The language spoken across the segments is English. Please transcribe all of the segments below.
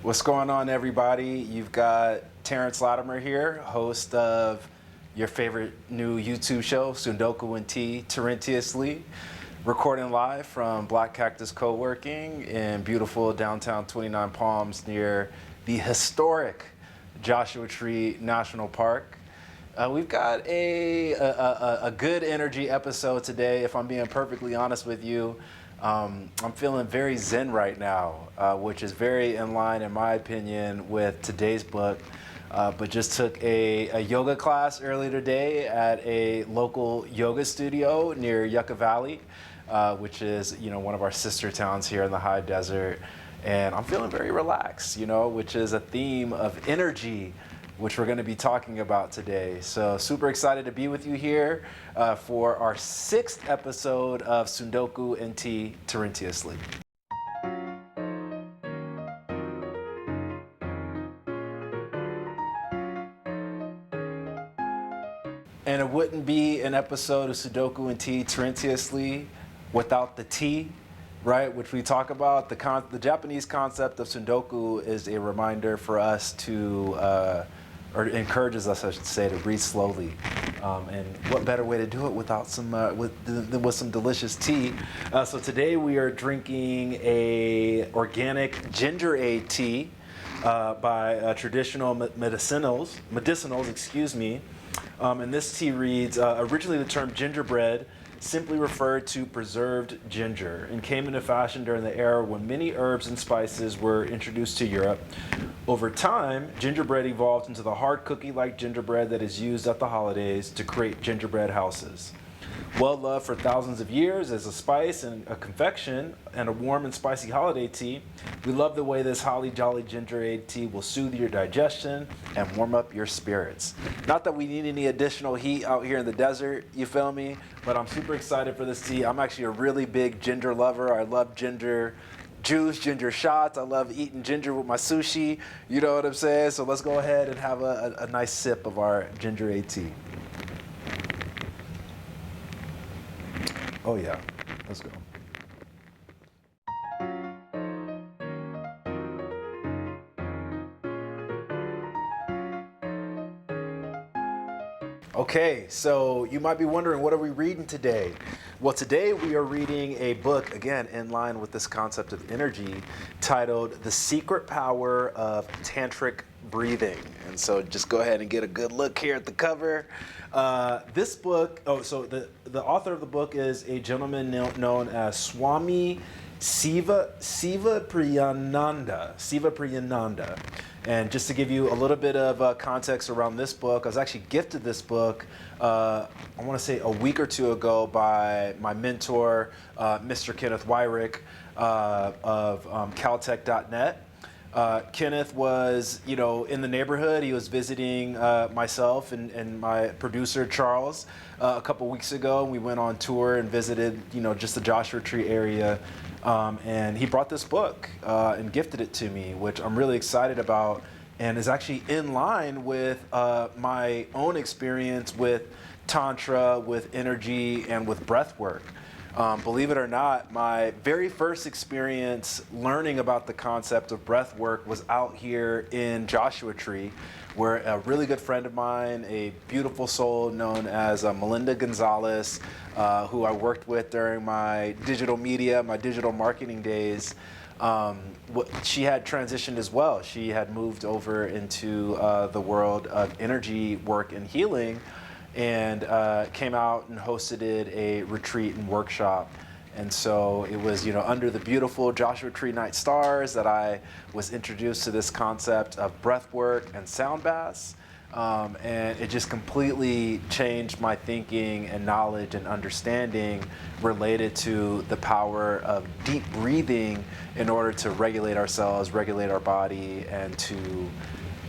What's going on, everybody? You've got Terence Latimer here, host of your favorite new YouTube show, Tsundoku and Tea, Torrentously, recording live from Black Cactus Co-Working in beautiful downtown 29 Palms near the historic Joshua Tree National Park. We've got a good energy episode today, if I'm being perfectly honest with you. I'm feeling very zen right now, which is very in line, in my opinion, with today's book. But just took a yoga class earlier today at a local yoga studio near Yucca Valley, which is, one of our sister towns here in the high desert. And I'm feeling very relaxed, which is a theme of energy, which we're going to be talking about today. So super excited to be with you here for our 6th episode of Tsundoku and Tea, Torrentously. And it wouldn't be an episode of Tsundoku and Tea, Torrentously without the tea, right? Which we talk about. The Japanese concept of Tsundoku is a reminder for us to or encourages us, I should say, to breathe slowly. And what better way to do it without some with some delicious tea? So today we are drinking a organic ginger ale tea by Traditional Medicinals, excuse me. And this tea reads, originally the term gingerbread simply referred to preserved ginger and came into fashion during the era when many herbs and spices were introduced to Europe. Over time, gingerbread evolved into the hard cookie-like gingerbread that is used at the holidays to create gingerbread houses. Well loved for thousands of years as a spice and a confection and a warm and spicy holiday tea, we love the way this holly jolly ginger ale tea will soothe your digestion and warm up your spirits. Not that we need any additional heat out here in the desert, you feel me? But I'm super excited for this tea. I'm actually a really big ginger lover. I love ginger juice, ginger shots. I love eating ginger with my sushi. You know what I'm saying? So let's go ahead and have a nice sip of our ginger ale tea. Oh yeah, let's go. Okay, so you might be wondering, what are we reading today? Well, today we are reading a book, again, in line with this concept of energy, titled The Secret Power of Tantric Breathing. And so just go ahead and get a good look here at the cover. This book, so the author of the book is a gentleman known as Swami Siva Priyananda. And just to give you a little bit of context around this book, I was actually gifted this book, I want to say a week or two ago, by my mentor, Mr. Kenneth Wyrick of Caltech.net. Kenneth was, in the neighborhood. He was visiting myself and my producer, Charles, a couple weeks ago. We went on tour and visited, just the Joshua Tree area. And he brought this book and gifted it to me, which I'm really excited about, and is actually in line with my own experience with Tantra, with energy, and with breathwork. Believe it or not, my very first experience learning about the concept of breath work was out here in Joshua Tree, where a really good friend of mine, a beautiful soul known as Melinda Gonzalez, who I worked with during my digital media, my digital marketing days, she had transitioned as well. She had moved over into the world of energy work and healing, and came out and hosted a retreat and workshop. And so it was, under the beautiful Joshua Tree night stars that I was introduced to this concept of breath work and sound baths. And it just completely changed my thinking and knowledge and understanding related to the power of deep breathing in order to regulate ourselves, regulate our body, and to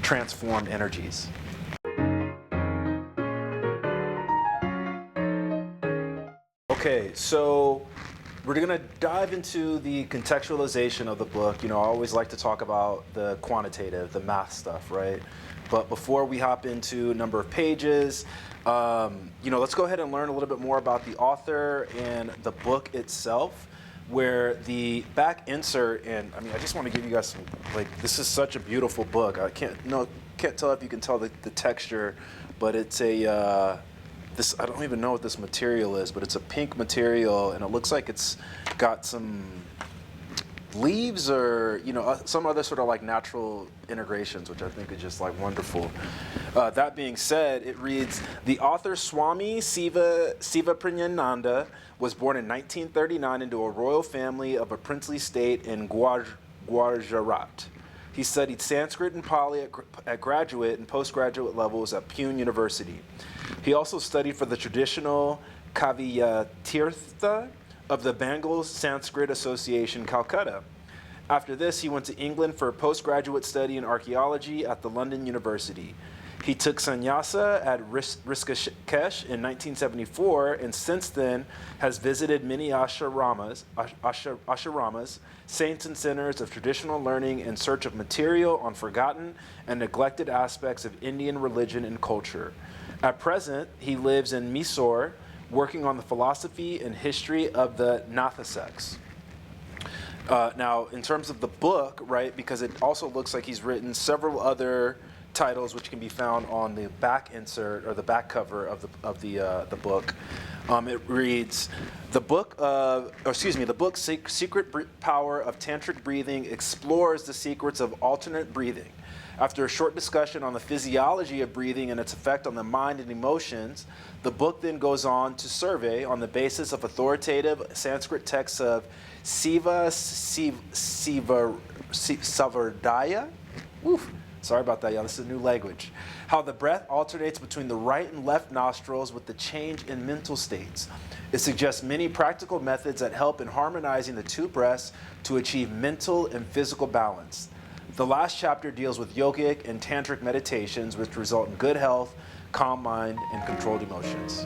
transform energies. Okay, so we're going to dive into the contextualization of the book. I always like to talk about the quantitative, the math stuff, right? But before we hop into a number of pages, let's go ahead and learn a little bit more about the author and the book itself. where the back insert, and I mean, I just want to give you guys some, like, this is such a beautiful book. I can't tell if you can tell the texture, but it's a, this, I don't even know what this material is, but it's a pink material, and it looks like it's got some leaves or, you know, some other sort of like natural integrations, which I think is just like wonderful. That being said, it reads, the author Swami Siva Pranyananda was born in 1939 into a royal family of a princely state in Gujarat. He studied Sanskrit and Pali at graduate and postgraduate levels at Pune University. He also studied for the traditional Kavya-tirtha of the Bengal Sanskrit Association, Calcutta. After this, he went to England for a postgraduate study in archaeology at the London University. He took sannyasa at Rishikesh in 1974, and since then has visited many ashramas, saints and centers of traditional learning in search of material on forgotten and neglected aspects of Indian religion and culture. At present, he lives in Mysore, working on the philosophy and history of the Natha sects. Now, in terms of the book, right, because it also looks like he's written several other titles which can be found on the back insert or the back cover of the book. It reads, the book Secret Power of Tantric Breathing explores the secrets of alternate breathing. After a short discussion on the physiology of breathing and its effect on the mind and emotions, the book then goes on to survey, on the basis of authoritative Sanskrit texts of Siva Savardaya. Oof. Sorry about that, y'all. This is a new language. How the breath alternates between the right and left nostrils with the change in mental states. It suggests many practical methods that help in harmonizing the two breaths to achieve mental and physical balance. The last chapter deals with yogic and tantric meditations, which result in good health, calm mind, and controlled emotions.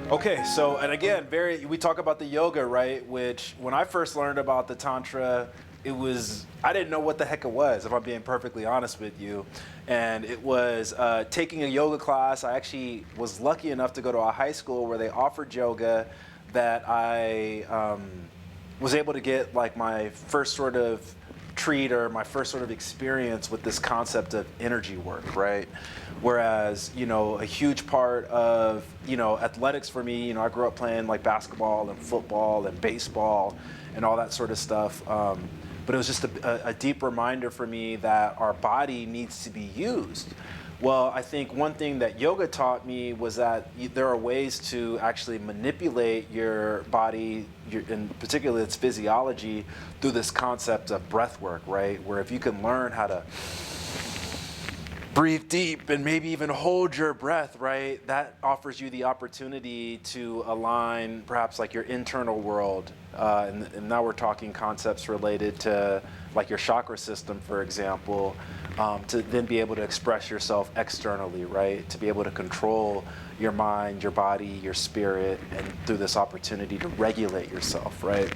Okay, so, and again, we talk about the yoga, right? Which, when I first learned about the Tantra, I didn't know what the heck it was, if I'm being perfectly honest with you. And it was taking a yoga class. I actually was lucky enough to go to a high school where they offered yoga, that I was able to get like my first sort of treat or my first sort of experience with this concept of energy work, right? Whereas, you know, a huge part of, you know, athletics for me, you know, I grew up playing like basketball and football and baseball and all that sort of stuff. But it was just a deep reminder for me that our body needs to be used. Well, I think one thing that yoga taught me was that there are ways to actually manipulate your body, and particularly its physiology, through this concept of breath work, right? Where if you can learn how to breathe deep and maybe even hold your breath, right? That offers you the opportunity to align perhaps like your internal world. And now we're talking concepts related to like your chakra system, for example, to then be able to express yourself externally, right? To be able to control your mind, your body, your spirit, and through this opportunity to regulate yourself, right?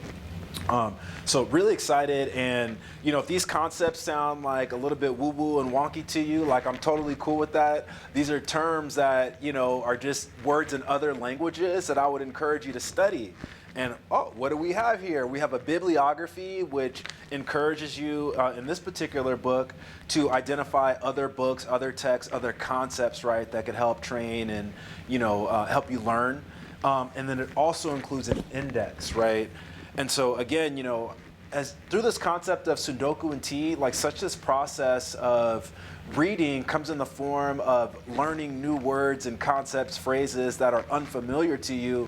So really excited, and you know, if these concepts sound like a little bit woo-woo and wonky to you, like I'm totally cool with that. These are terms that, you know, are just words in other languages that I would encourage you to study. And what do we have here? We have a bibliography which encourages you in this particular book to identify other books, other texts, other concepts, right, that could help train and, you know, help you learn. And then it also includes an index, right? And so again, you know, as through this concept of Tsundoku and tea, like such this process of reading comes in the form of learning new words and concepts, phrases that are unfamiliar to you,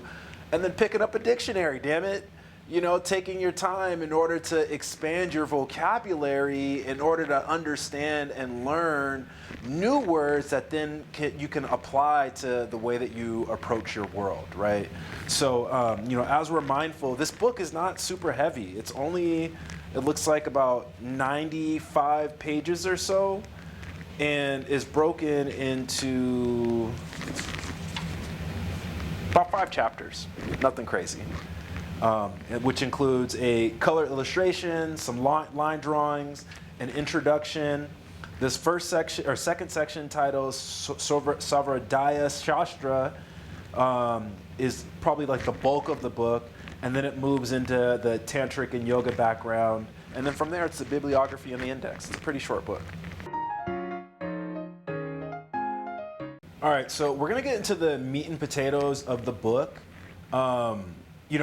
and then picking up a dictionary, damn it. You know, taking your time in order to expand your vocabulary in order to understand and learn new words that then you can apply to the way that you approach your world, right? So, you know, as we're mindful, this book is not super heavy. It's only, it looks like about 95 pages or so, and is broken into about 5 chapters, nothing crazy. Which includes a color illustration, some line drawings, an introduction. This first section or second section titles Savardaya Shastra is probably like the bulk of the book, and then it moves into the tantric and yoga background, and then from there it's the bibliography and the index. It's a pretty short book. All right, so we're gonna get into the meat and potatoes of the book.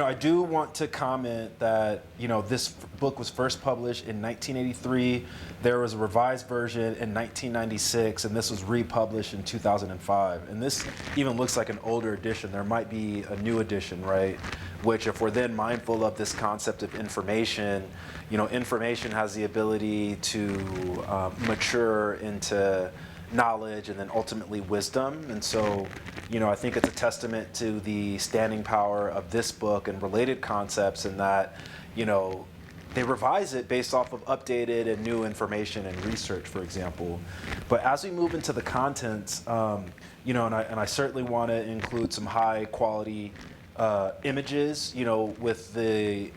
I do want to comment that, this book was first published in 1983. There was a revised version in 1996, and this was republished in 2005. And this even looks like an older edition. There might be a new edition, right? Which, if we're then mindful of this concept of information, information has the ability to mature into knowledge and then ultimately wisdom. And so, I think it's a testament to the standing power of this book and related concepts in that, they revise it based off of updated and new information and research, for example. But as we move into the contents, and I certainly want to include some high quality images, with the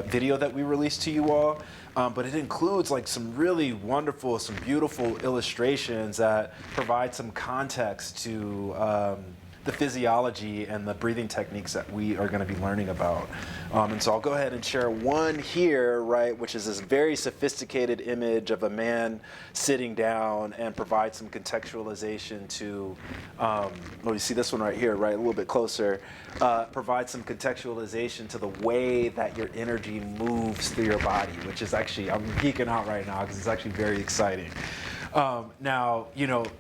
video that we released to you all. But it includes like some really wonderful, some beautiful illustrations that provide some context to the physiology and the breathing techniques that we are going to be learning about. And so I'll go ahead and share one here, right, which is this very sophisticated image of a man sitting down, and provide some contextualization to, you see this one right here, right, a little bit closer, provide some contextualization to the way that your energy moves through your body, which is actually, I'm geeking out right now because it's actually very exciting. Now,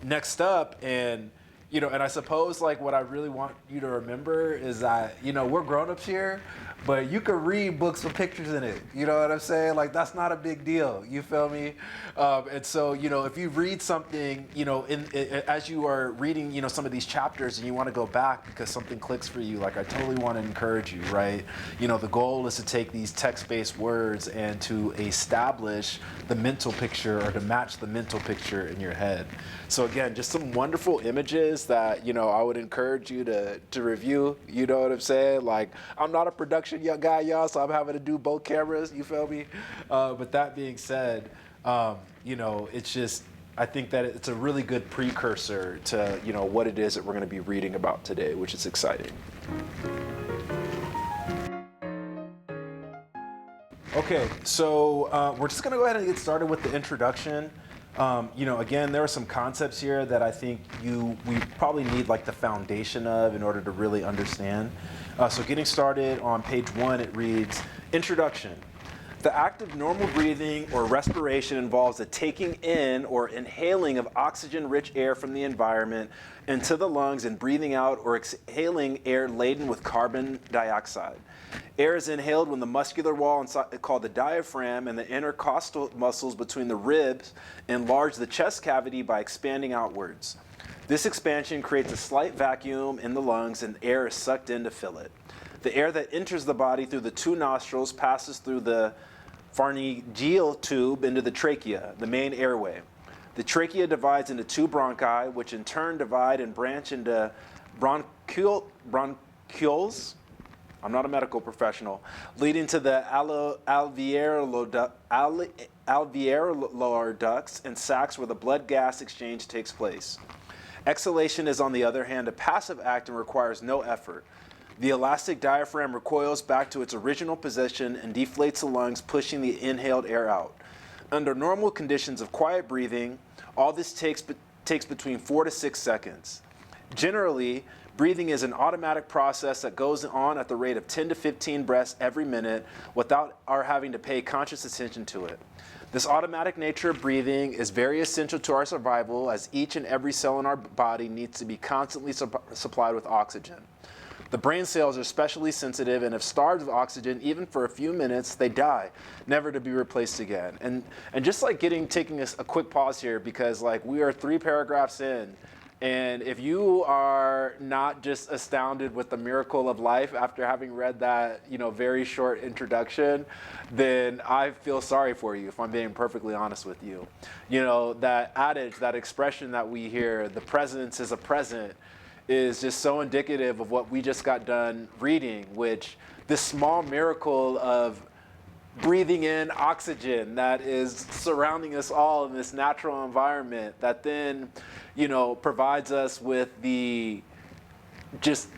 next up, and I suppose like what I really want you to remember is that, we're grown-ups here, but you can read books with pictures in it. You know what I'm saying? Like, that's not a big deal. You feel me? And so, if you read something, as you are reading, some of these chapters and you want to go back because something clicks for you, like I totally want to encourage you, right? The goal is to take these text-based words and to establish the mental picture or to match the mental picture in your head. So again, just some wonderful images that, I would encourage you to review. You know what I'm saying? Like, I'm not a production guy, y'all, so I'm having to do both cameras, you feel me? But that being said, it's just, I think that it's a really good precursor to, what it is that we're going to be reading about today, which is exciting. Okay, so we're just going to go ahead and get started with the introduction. Again, there are some concepts here that I think we probably need like the foundation of in order to really understand. So getting started on page 1, it reads, Introduction. The act of normal breathing or respiration involves the taking in or inhaling of oxygen-rich air from the environment into the lungs and breathing out or exhaling air laden with carbon dioxide. Air is inhaled when the muscular wall inside, called the diaphragm, and the intercostal muscles between the ribs enlarge the chest cavity by expanding outwards. This expansion creates a slight vacuum in the lungs, and air is sucked in to fill it. The air that enters the body through the 2 nostrils passes through the pharyngeal tube into the trachea, the main airway. The trachea divides into 2 bronchi, which in turn divide and branch into bronchioles. I'm not a medical professional, leading to the alveolar ducts and sacs where the blood-gas exchange takes place. Exhalation is, on the other hand, a passive act and requires no effort. The elastic diaphragm recoils back to its original position and deflates the lungs, pushing the inhaled air out. Under normal conditions of quiet breathing, all this takes between 4 to 6 seconds. Generally, breathing is an automatic process that goes on at the rate of 10 to 15 breaths every minute without our having to pay conscious attention to it. This automatic nature of breathing is very essential to our survival, as each and every cell in our body needs to be constantly supplied with oxygen. The brain cells are especially sensitive, and if starved of oxygen even for a few minutes, they die, never to be replaced again. And just like taking a quick pause here, because like we are 3 paragraphs in, and if you are not just astounded with the miracle of life after having read that, very short introduction, then I feel sorry for you, if I'm being perfectly honest with you. That adage, that expression that we hear, the presence is a present, is just so indicative of what we just got done reading, which this small miracle of breathing in oxygen that is surrounding us all in this natural environment that then, provides us with the just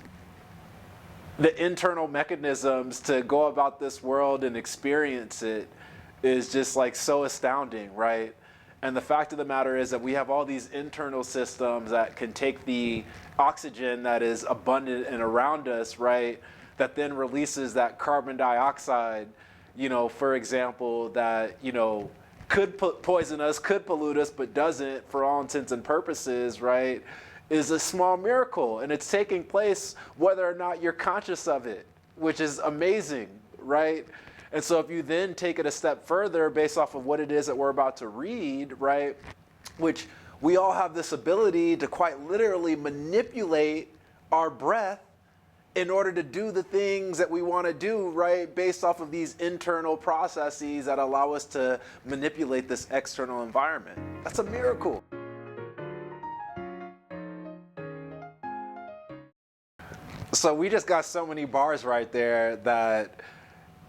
the internal mechanisms to go about this world and experience it is just like so astounding, right? And the fact of the matter is that we have all these internal systems that can take the oxygen that is abundant and around us, right? That then releases that carbon dioxide, you know, for example, that, you know, could poison us, could pollute us, but doesn't for all intents and purposes, right? Is a small miracle, and it's taking place whether or not you're conscious of it, which is amazing, right? And so if you then take it a step further based off of what it is that we're about to read, right, which we all have this ability to quite literally manipulate our breath in order to do the things that we want to do, right, based off of these internal processes that allow us to manipulate this external environment. That's a miracle. So we just got so many bars right there that,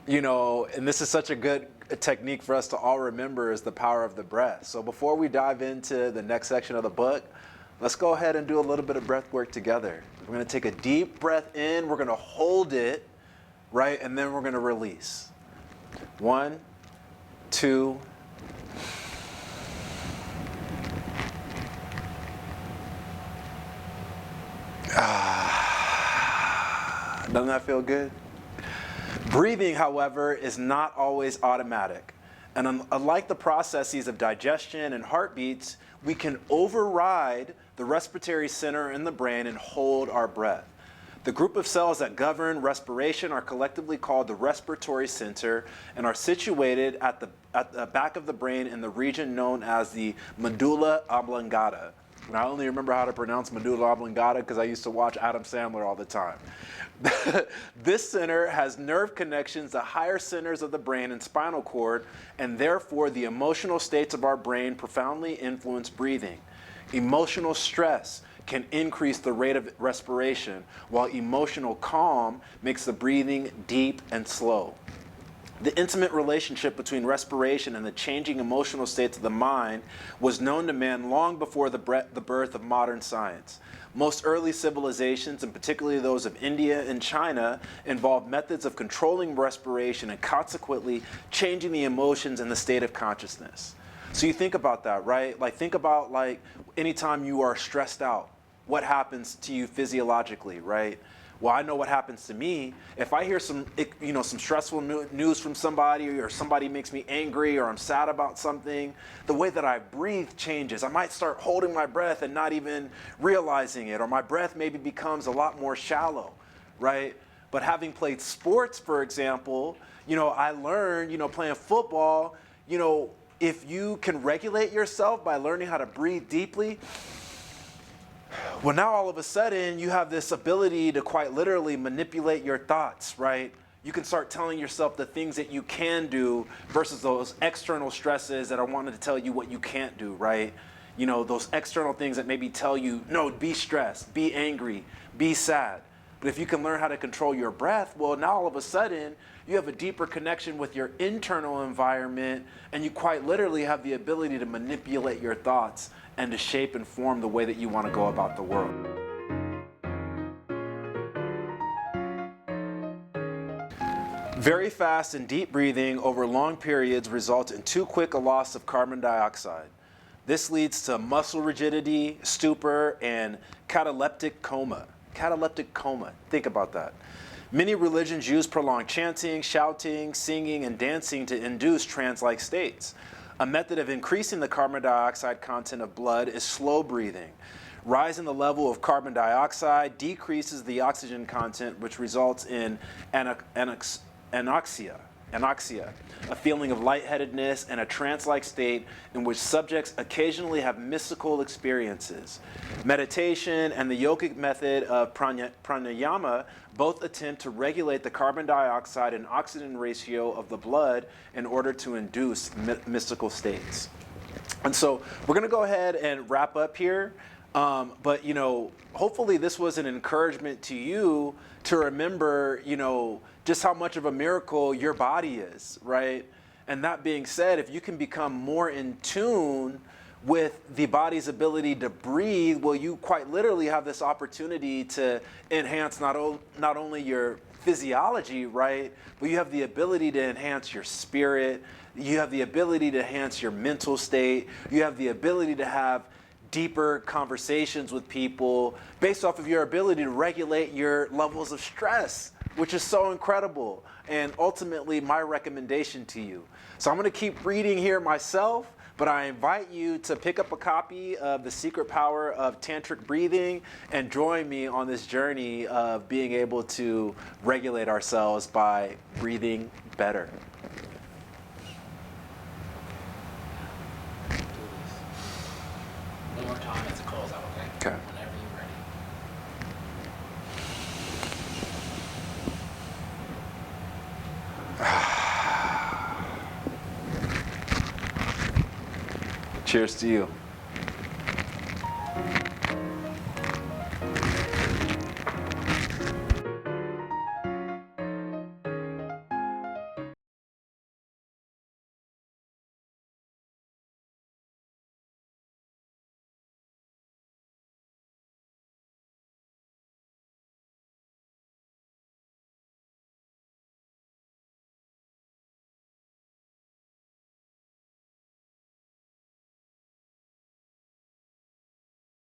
you know, and this is such a good technique for us to all remember, is the power of the breath. So before we dive into the next section of the book, let's go ahead and do a little bit of breath work together. We're going to take a deep breath in, we're going to hold it, right, and then we're going to release. 1, 2, doesn't that feel good? Breathing, however, is not always automatic. And unlike the processes of digestion and heartbeats, we can override the respiratory center in the brain and hold our breath. The group of cells that govern respiration are collectively called the respiratory center and are situated at the back of the brain in the region known as the medulla oblongata. And I only remember how to pronounce medulla oblongata because I used to watch Adam Sandler all the time. This center has nerve connections to higher centers of the brain and spinal cord, and therefore the emotional states of our brain profoundly influence breathing. Emotional stress can increase the rate of respiration, while emotional calm makes the breathing deep and slow. The intimate relationship between respiration and the changing emotional states of the mind was known to man long before the birth of modern science. Most early civilizations, and particularly those of India and China, involved methods of controlling respiration and consequently changing the emotions and the state of consciousness. So you think about that, right? Like, think about, like, anytime you are stressed out, what happens to you physiologically, right? Well, I know what happens to me. If I hear some stressful news from somebody, or somebody makes me angry, or I'm sad about something, the way that I breathe changes. I might start holding my breath and not even realizing it, or my breath maybe becomes a lot more shallow, right? But having played sports, for example, you know, I learned, you know, playing football, you know, if you can regulate yourself by learning how to breathe deeply, well, now all of a sudden you have this ability to quite literally manipulate your thoughts, right? You can start telling yourself the things that you can do versus those external stresses that are wanting to tell you what you can't do, right? You know, those external things that maybe tell you, no, be stressed, be angry, be sad. But if you can learn how to control your breath, well, now all of a sudden you have a deeper connection with your internal environment, and you quite literally have the ability to manipulate your thoughts and to shape and form the way that you want to go about the world. Very fast and deep breathing over long periods results in too quick a loss of carbon dioxide. This leads to muscle rigidity, stupor, and cataleptic coma. Cataleptic coma, think about that. Many religions use prolonged chanting, shouting, singing, and dancing to induce trance-like states. A method of increasing the carbon dioxide content of blood is slow breathing. Rise in the level of carbon dioxide decreases the oxygen content, which results in anoxia, a feeling of lightheadedness and a trance-like state in which subjects occasionally have mystical experiences. Meditation and the yogic method of pranayama both attempt to regulate the carbon dioxide and oxygen ratio of the blood in order to induce mystical states. And so we're going to go ahead and wrap up here. But, you know, hopefully this was an encouragement to you to remember, you know, just how much of a miracle your body is, right? And that being said, if you can become more in tune with the body's ability to breathe, well, you quite literally have this opportunity to enhance not only your physiology, right, but you have the ability to enhance your spirit. You have the ability to enhance your mental state. You have the ability to have deeper conversations with people based off of your ability to regulate your levels of stress, which is so incredible. And ultimately, my recommendation to you. So I'm going to keep reading here myself, but I invite you to pick up a copy of The Secret Power of Tantric Breathing and join me on this journey of being able to regulate ourselves by breathing better. One more time as it calls out, okay? Okay. Whenever you're ready. Cheers to you.